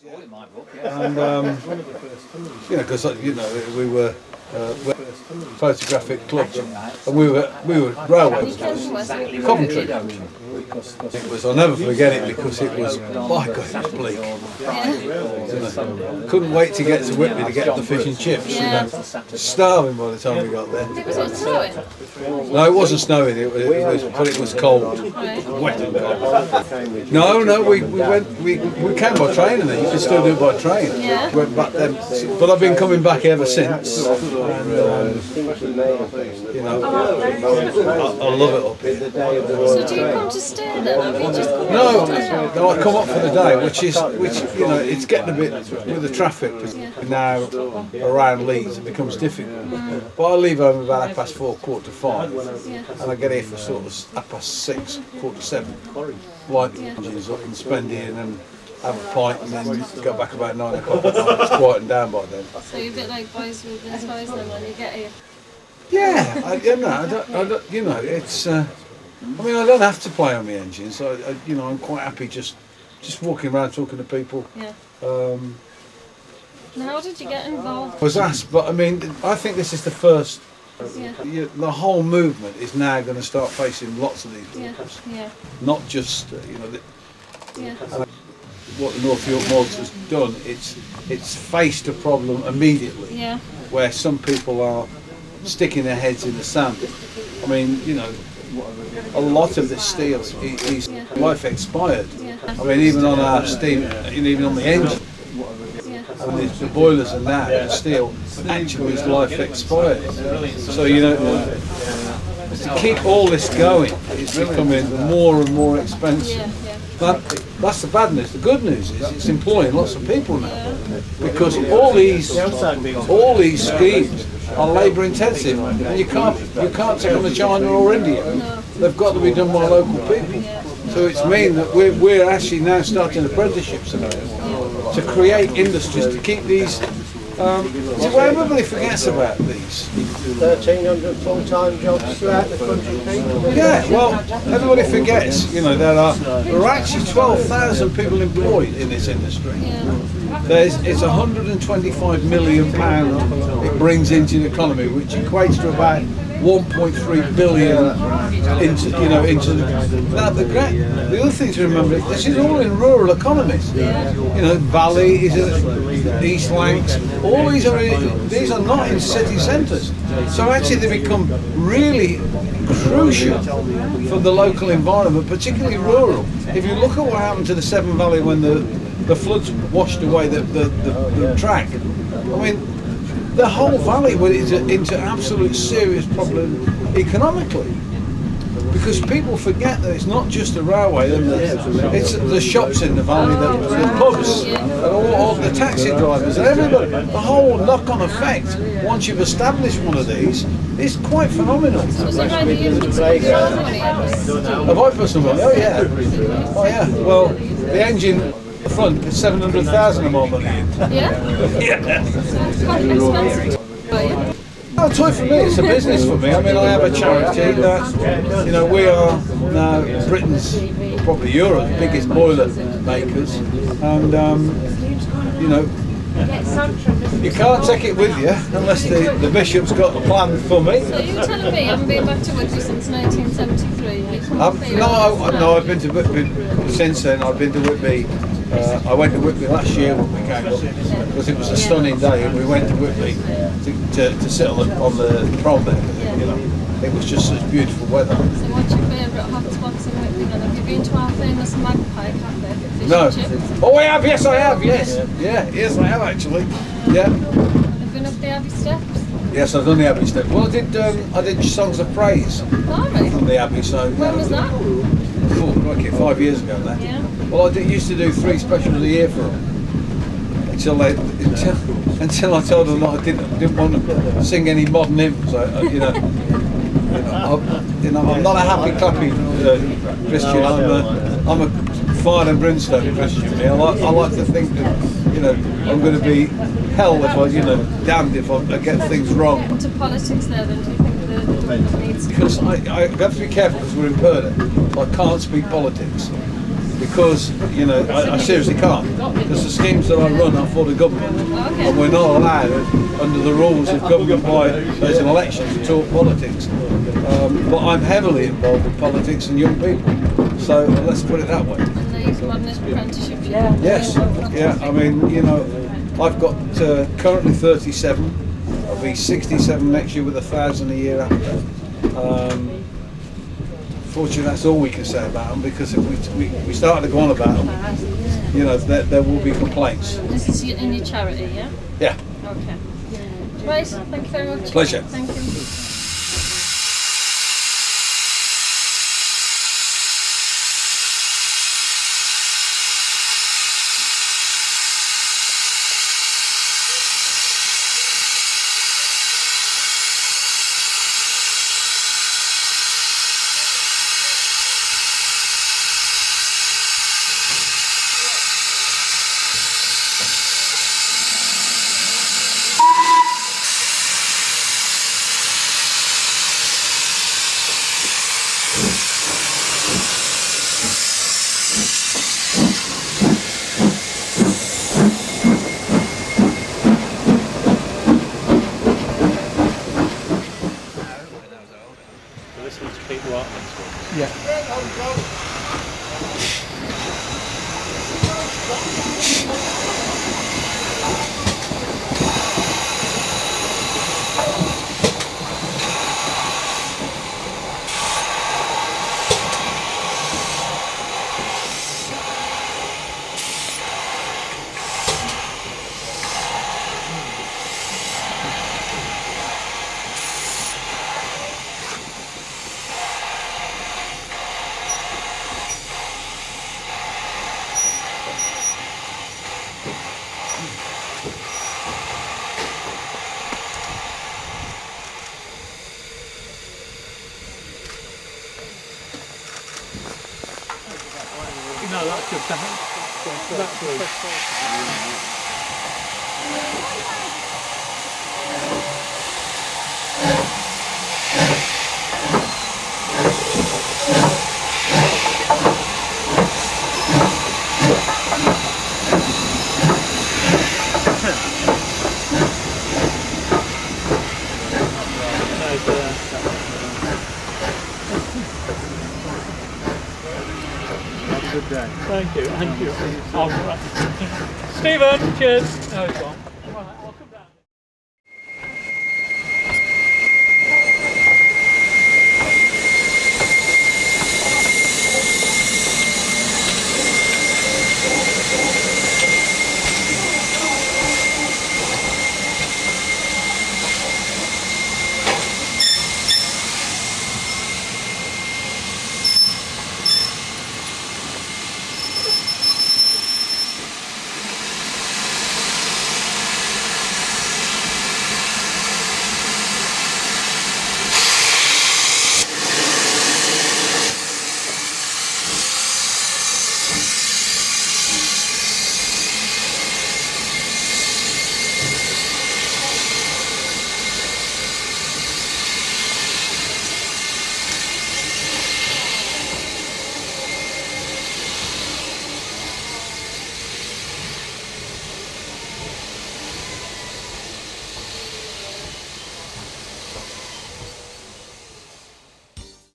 And because we were photographic clubs, and we were railway Coventry. I'll never forget it because it was, my God, it was bleak. Couldn't wait to get to Whitby to get the fish and chips. Starving by the time we got there. Was it snowing? No, it wasn't snowing. But it was cold, wet and cold. No, we came by train, and you can still do it by train. Yeah. Went back then, but I've been coming back ever since. And, I love it up here. So do you come to stay then? Have you just come No, I come up for the day, which it's getting a bit with the traffic now around Leeds. It becomes difficult. But I leave home about 4:30, 5:15, and I get here for sort of 6:30, 7:15. Light the engines up and spend it in and have a pint, and then go back about 9 o'clock. It's quieting down by then. So you're a bit like boys with their toys then when you get here. Yeah, I don't, it's. I mean, I don't have to play on the engine, so I'm quite happy just walking around talking to people. Yeah. And how did you get involved? I was asked, but I mean, I think this is the first. Yeah. The whole movement is now going to start facing lots of these problems. Yeah. Not just what the North York Mods has done. It's faced a problem immediately. Yeah. Where some people are sticking their heads in the sand. I mean, a lot of this steel is life expired. Yeah. I mean, even on our steam, even on the engine, and the boilers and that, the steel actually is life expired. So to keep all this going, it's becoming more and more expensive. That's the bad news. The good news is it's employing lots of people now, because all these schemes are labour intensive, and you can't take them to China or India. They've got to be done by local people. So it's mean that we're actually now starting apprenticeships to create industries to keep these. Well, everybody forgets about these. 1,300 full-time jobs throughout the country. Yeah, well, everybody forgets. There are actually 12,000 people employed in this industry. It's £125 million it brings into the economy, which equates to about 1.3 billion into now the other thing to remember, this is all in rural economies. Valley, East Lancs, all these are not in city centres. So actually they become really crucial for the local environment, particularly rural. If you look at what happened to the Severn Valley when the floods washed away the track, I mean, the whole valley went into absolute serious problem economically, because people forget that it's not just the railway, it's the shops in the valley, the pubs, and all the taxi drivers, and everybody. The whole knock-on effect, once you've established one of these, is quite phenomenal. Was it like you used to Have I put some money? Oh yeah. Well, the engine front is 700,000 or more money in. Yeah? Oh, toy for me, it's a business for me. I mean, I have a charity that, we are now Britain's, probably Europe's biggest boiler makers, and, you can't take it with you unless the bishop's got a plan for me. So you're telling me you haven't been back to Whitby since 1973? No, I've been to Whitby since then. I've been to Whitby. I went to Whitby last year when we came up, because it was a stunning day, and we went to Whitby to sit on the prom there. It was just such beautiful weather. So what's your favourite hot spots in Whitby then? Have you been to our famous Magpie Cafe? No. Oh, I have. Yes, I have. Yes. Yes, I have actually. Yeah. Have you been up the Abbey Steps? Yes, I've done the Abbey Steps. Well, I did songs of praise from the Abbey. So when was that? 5 years ago now. Yeah. Well, I used to do 3 specials a year for them until I told them that I didn't want to sing any modern hymns. I'm not a happy clappy Christian. I'm a fire and brimstone Christian. I like to think that I'm going to be hell if I damned if I get things wrong. To politics there then, do you think the government needs to? Because I have to be careful, because we're in Purda. I can't speak politics. because you know I seriously can't, because the schemes that I run are for the government, and we're not allowed under the rules of government by there's an election to talk politics. But I'm heavily involved in politics and young people, so let's put it that way. And these modernist apprenticeships. Yes, yeah. I mean, you know, I've got currently 37. I'll be 67 next year with 1,000 a year after. Fortunately, that's all we can say about them, because if we started to go on about them, you know, there will be complaints. This is in your charity, yeah? Yeah. Okay. Right, thank you very much. Pleasure. Thank you. This one's Pete Waterman's one. Yeah. No, that's good. That's good. Good day. Thank you. And you. All right. Stephen, cheers. Oh, it's gone.